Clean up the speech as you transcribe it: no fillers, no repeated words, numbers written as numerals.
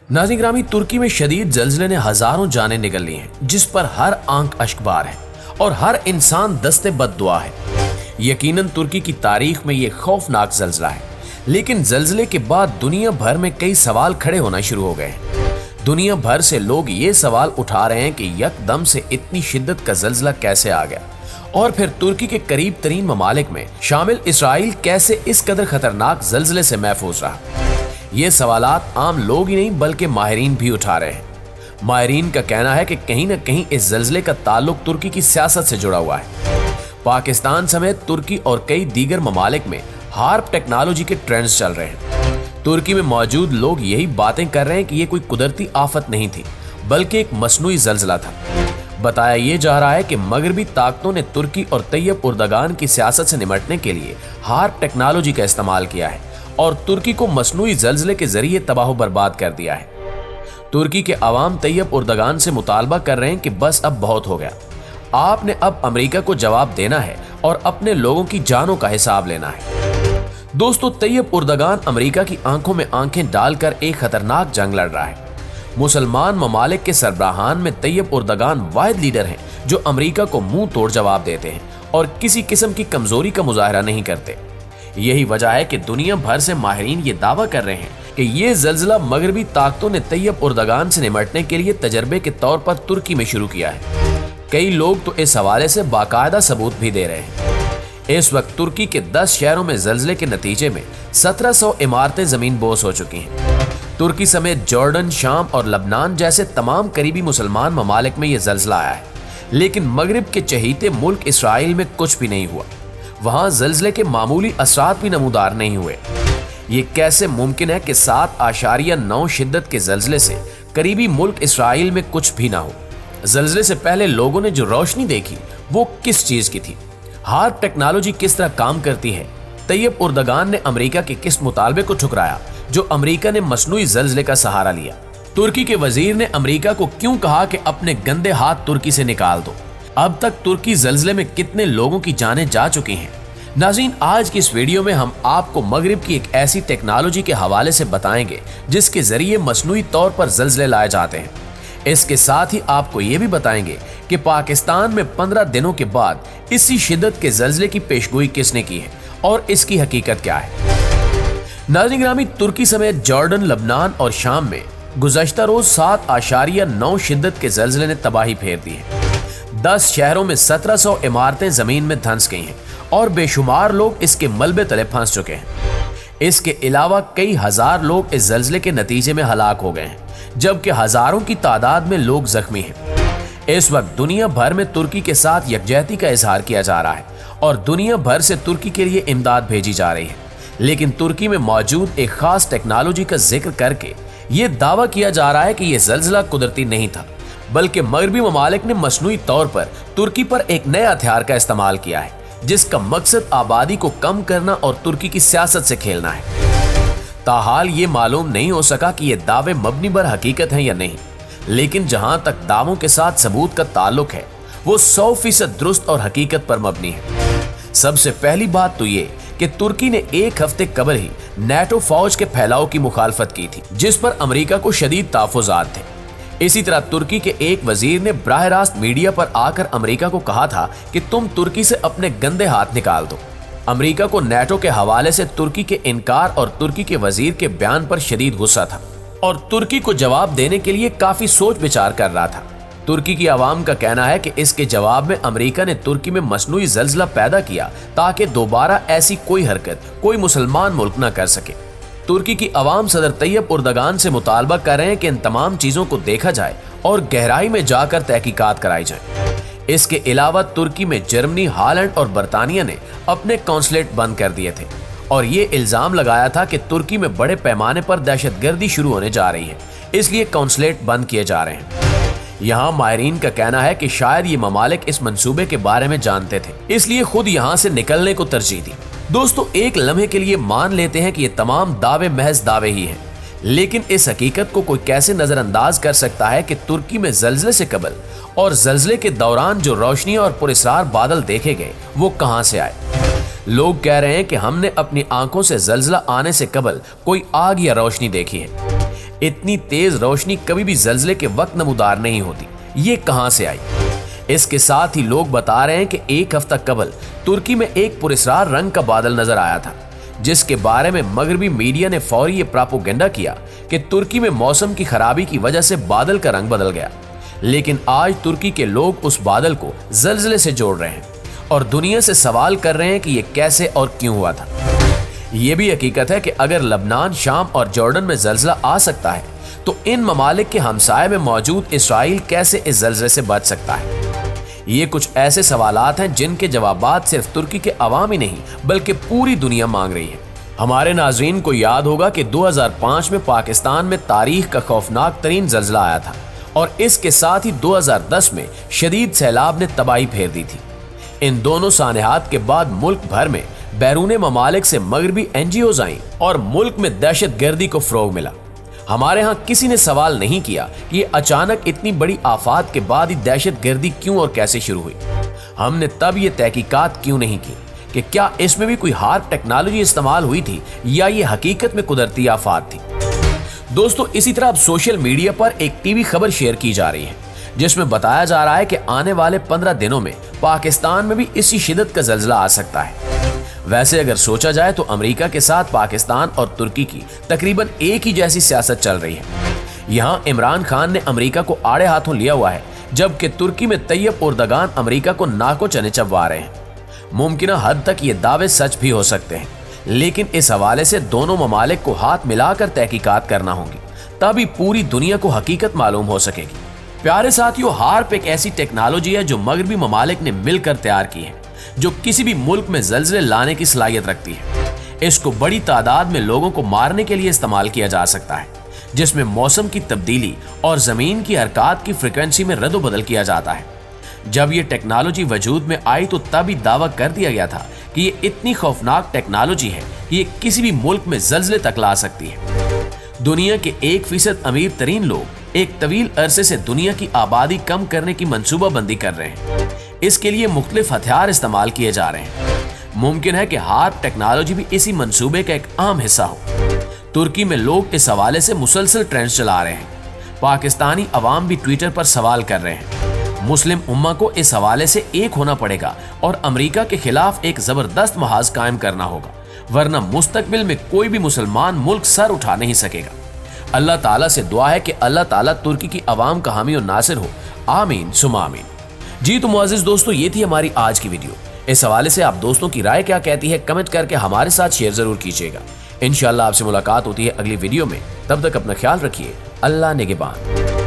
नाज़रीन ग्रामी, तुर्की में शदीद ज़ल्ज़ले ने हजारों जानें निगल ली हैं, जिस पर हर आंख अश्कबार है और हर इंसान दस्ते बद्दुआ है। यकीनन तुर्की की तारीख में ये खौफनाक ज़ल्ज़ला है, लेकिन ज़ल्ज़ले के बाद दुनिया भर में कई सवाल खड़े होना शुरू हो गए हैं। दुनिया भर से लोग ये सवाल उठा रहे हैं कि यकदम से इतनी शिद्दत का ज़ल्ज़ला कैसे आ गया, और फिर तुर्की के करीब तरीन ममालिक में शामिल इसराइल कैसे इस कदर खतरनाक ज़ल्ज़ले से महफूज रहा। ये सवालात आम लोग ही नहीं बल्कि माहिरीन भी उठा रहे हैं। माहिरीन का कहना है कि कहीं न कहीं इस ज़ल्ज़ले का ताल्लुक तुर्की की सियासत से जुड़ा हुआ है। पाकिस्तान समेत तुर्की और कई दीगर ममालिक में हार्प टेक्नोलॉजी के ट्रेंड्स चल रहे हैं। तुर्की में मौजूद लोग यही बातें कर रहे हैं कि ये कोई कुदरती आफत नहीं थी, बल्कि एक मसनूई ज़ल्ज़ला था। बताया ये जा रहा है कि मगरबी ताकतों ने तुर्की और तैयब उर्दगान की सियासत से निपटने के लिए हार्प टेक्नोलॉजी का इस्तेमाल किया है और तुर्की को मसनूई ज़ल्ज़ले के जरिए तबाह बर्बाद कर दिया है। तुर्की के अवाम तैयब उर्दगान से मुतालबा कर रहे हैं कि बस अब बहुत हो गया, आपने अब अमेरिका को जवाब देना है और अपने लोगों की जानों का हिसाब लेना है। दोस्तों, तैयब उर्दगान अमेरिका की आंखों में आंखें डालकर एक खतरनाक जंग लड़ रहा है। मुसलमान ममालिक के सरबराहान में तैयब उर्दगान वाहिद लीडर हैं जो अमेरिका को मुंह तोड़ जवाब देते हैं और किसी किस्म की कमजोरी का मुजाहरा नहीं करते। यही वजह है कि दुनिया भर से माहिरीन ये दावा कर रहे हैं कि ये ज़ल्ज़ला मगरबी ताकतों ने तैयब उर्दगान से निपटने के लिए तजर्बे के तौर पर तुर्की में शुरू किया है। कई लोग तो इस हवाले से बाकायदा सबूत भी दे रहे हैं। इस वक्त तुर्की के 10 शहरों में ज़ल्ज़ले के नतीजे में 1700 इमारतें ज़मीन बोस हो चुकी हैं। तुर्की समेत जॉर्डन, शाम और लबनान जैसे तमाम करीबी मुसलमान ममालिक में यह ज़ल्ज़ला आया है, लेकिन मगरिब के चहीते मुल्क इसराइल में कुछ भी नहीं हुआ। वहां ज़ल्ज़ले के मामूली असरात भी नमूदार नहीं हुए। ये कैसे मुमकिन है कि 7.9 शिद्दत के ज़ल्ज़ले से करीबी मुल्क इसराइल में कुछ भी ना हो? ज़ल्ज़ले से पहले लोगों ने जो रोशनी देखी वो किस चीज की थी? हार्प टेक्नोलॉजी किस तरह काम करती है? तैयब उर्दगान ने अमेरिका के किस मुतालबे को ठुकराया जो अमेरिका ने मसनूई ज़ल्ज़ले का सहारा लिया? तुर्की के वजीर ने अमेरिका को क्यों कहा कि अपने गंदे हाथ तुर्की से निकाल दो? अब तक तुर्की ज़ल्ज़ले में कितने लोगों की जानें जा चुकी हैं? नाज़रीन, आज की इस वीडियो में हम आपको मगरिब की एक ऐसी टेक्नोलॉजी के हवाले से बताएंगे जिसके जरिए मसनूई तौर पर ज़ल्ज़ले लाए जाते हैं। इसके साथ ही आपको ये भी बताएंगे कि पाकिस्तान में 15 दिनों के बाद इसी शिद्दत के ज़ल्ज़ले की पेशगोई किसने की है और इसकी हकीकत क्या है। नाज़रीन ग्रामी, तुर्की समेत जॉर्डन, लबनान और शाम में गुज़श्ता रोज 7.9 शिद्दत के ज़ल्ज़ले ने तबाही फेर दी है। 10 शहरों में 1700 इमारतें जमीन में धंस गई हैं और बेशुमार लोग इसके मलबे तले फंस चुके हैं। इसके अलावा कई हजार लोग इस ज़ल्ज़ले के नतीजे में हलाक हो गए हैं, जबकि हजारों की तादाद में लोग जख्मी हैं। इस वक्त दुनिया भर में तुर्की के साथ यकजहती का इजहार किया जा रहा है और दुनिया भर से तुर्की के लिए इमदाद भेजी जा रही है, लेकिन तुर्की में मौजूद एक खास टेक्नोलॉजी का जिक्र करके ये दावा किया जा रहा है कि यह ज़ल्ज़ला कुदरती नहीं था, बल्कि मगरबी ममालिक ने मसनूई तौर पर तुर्की पर एक नए हथियार का इस्तेमाल किया है, जिसका मकसद आबादी को कम करना और तुर्की की सियासत से खेलना है। ताहाल ये मालूम नहीं हो सका कि ये दावे मबनी बर हकीकत हैं या नहीं, लेकिन जहां तक दावों के साथ सबूत का ताल्लुक है वो 100% दुरुस्त और हकीकत पर मबनी है। सबसे पहली बात तो ये कि तुर्की ने एक हफ्ते कबल ही नेटो फौज के फैलाव की मुखालफत की थी, जिस पर अमेरिका को शदीद तहफ़्फ़ुज़ात थे। इसी तरह तुर्की के एक वजीर ने बराह रास्त मीडिया पर आकर अमेरिका को कहा था कि तुम तुर्की से अपने गंदे हाथ निकाल दो। अमेरिका को नेटो के हवाले से तुर्की के इनकार और तुर्की के वजीर के बयान पर शदीद गुस्सा था और तुर्की को जवाब देने के लिए काफी सोच विचार कर रहा था। तुर्की की आवाम का कहना है कि इसके जवाब में अमेरिका ने तुर्की में मसनूई ज़ल्ज़ला पैदा किया ताकि दोबारा ऐसी कोई हरकत कोई मुसलमान मुल्क न कर सके। तुर्की की आवाम सदर तैयब उर्दगान से मुतालबा कर रहे हैं कि इन तमाम चीजों को देखा जाए और गहराई में जाकर तहकीकात कराई जाए। इसके अलावा तुर्की में जर्मनी, हॉलैंड और बरतानिया ने अपने कौंसलेट बंद कर दिए थे और ये इल्जाम लगाया था कि तुर्की में बड़े पैमाने पर दहशतगर्दी शुरू होने जा रही है, इसलिए कौंसलेट बंद किए जा रहे हैं। यहाँ माहिरीन का कहना है कि शायद ये ममालिक इस मंसूबे के बारे में जानते थे, इसलिए खुद यहाँ से निकलने को तरजीह दी। दोस्तों, एक लम्हे के लिए मान लेते हैं कि ये तमाम दावे महज दावे ही हैं, लेकिन इस हकीकत को कोई कैसे नजरअंदाज कर सकता है कि तुर्की में ज़ल्ज़ले से कबल और ज़ल्ज़ले के दौरान जो रोशनी और पुरअसरार बादल देखे गए वो कहां से आए। लोग कह रहे हैं कि हमने अपनी आंखों से ज़ल्ज़ला आने से कबल कोई आग या रोशनी देखी है। इतनी तेज रोशनी कभी भी ज़ल्ज़ले के वक्त नमूदार नहीं होती, ये कहां से आई? इसके साथ ही लोग बता रहे हैं कि एक हफ्ता कबल तुर्की में एक पुरस्कार रंग का बादल नजर आया था, जिसके बारे में मगरबी मीडिया ने फौरी ये प्रोपेगेंडा किया कि तुर्की में मौसम की खराबी की वजह से बादल का रंग बदल गया। लेकिन आज तुर्की के लोग उस बादल को ज़ल्ज़ले से जोड़ रहे हैं और दुनिया से सवाल कर रहे हैं कि ये कैसे और क्यों हुआ था। ये भी हकीकत है कि अगर लबनान, शाम और जॉर्डन में ज़ल्ज़ला आ सकता है तो इन ममालिक के हमसाये में मौजूद इसराइल कैसे इस ज़ल्ज़ले से बच सकता है? ये कुछ ऐसे सवालात हैं जिनके जवाबात सिर्फ तुर्की के अवाम ही नहीं बल्कि पूरी दुनिया मांग रही है। हमारे नाज़रीन को याद होगा कि 2005 में पाकिस्तान में तारीख का खौफनाक तरीन ज़ल्ज़ला आया था और इसके साथ ही 2010 में शदीद सैलाब ने तबाही फेर दी थी। इन दोनों सानहात के बाद मुल्क भर में बैरूने ममालिक से मगरबी NGOs आईं और मुल्क में दहशत गर्दी को फ़रोग मिला। हमारे यहाँ किसी ने सवाल नहीं किया कि ये अचानक इतनी बड़ी आफात के बाद ही दहशत गर्दी क्यों और कैसे शुरू हुई। हमने तब ये तहकीकात क्यों नहीं की कि क्या इसमें भी कोई हार्ड टेक्नोलॉजी इस्तेमाल हुई थी या ये हकीकत में कुदरती आफात थी। दोस्तों, इसी तरह अब सोशल मीडिया पर एक टीवी खबर शेयर की जा रही है जिसमें बताया जा रहा है कि आने वाले 15 दिनों में पाकिस्तान में भी इसी शिद्दत का ज़ल्ज़ला आ सकता है। वैसे अगर सोचा जाए तो अमेरिका के साथ पाकिस्तान और तुर्की की तकरीबन एक ही जैसी सियासत चल रही है। यहाँ इमरान खान ने अमेरिका को आड़े हाथों लिया हुआ है, जबकि तुर्की में तैयब एर्दोगान अमेरिका को नाको चने चबवा रहे हैं। मुमकिन हद तक ये दावे सच भी हो सकते हैं, लेकिन इस हवाले से दोनों ममालिक को हाथ मिलाकर तहकीकात करना होगी, तभी पूरी दुनिया को हकीकत मालूम हो सकेगी। प्यारे साथियों, हार्प एक ऐसी टेक्नोलॉजी है जो मगरबी ममालिक ने मिलकर तैयार की है, जो किसी भी मुल्क में ज़ल्ज़ले लाने की सलाहियत रखती है। इसको बड़ी तादाद में लोगों को मारने के लिए इस्तेमाल किया जा सकता है, जिसमें मौसम की तब्दीली और ज़मीन की हरकत की फ्रिक्वेंसी में रद्द-बदल किया जाता है। जब ये टेक्नोलॉजी वजूद में आई तो तभी दावा कर दिया गया था कि ये इतनी खौफनाक टेक्नोलॉजी है कि ये किसी भी मुल्क में ज़ल्ज़ले तक ला सकती है। दुनिया के 1% अमीर तरीन लोग एक तवील अरसे से दुनिया की आबादी कम करने की मंसूबाबंदी कर रहे हैं। इसके लिए मुख्तलिफ हथियार इस्तेमाल किए जा रहे हैं। मुमकिन है कि हार्प टेक्नोलॉजी भी इसी मंसूबे का एक अहम हिस्सा हो। तुर्की में लोग इस हवाले से मुसलसल ट्रेंड्स चला रहे हैं। पाकिस्तानी अवाम भी ट्विटर पर सवाल कर रहे हैं। मुस्लिम उम्मा को इस हवाले से एक होना पड़ेगा और अमेरिका के खिलाफ एक जबरदस्त महाज कायम करना होगा, वरना मुस्तकबिल में कोई भी मुसलमान मुल्क सर उठा नहीं सकेगा। अल्लाह ताला से दुआ है कि अल्लाह ताला तुर्की की अवाम का हामी और नासिर हो। आमीन सुमा आमीन। जी तो मुअज़्ज़िज़ दोस्तों, ये थी हमारी आज की वीडियो। इस हवाले से आप दोस्तों की राय क्या कहती है कमेंट करके हमारे साथ शेयर जरूर कीजिएगा। इंशाअल्लाह आपसे मुलाकात होती है अगली वीडियो में। तब तक अपना ख्याल रखिए। अल्लाह निगहबान।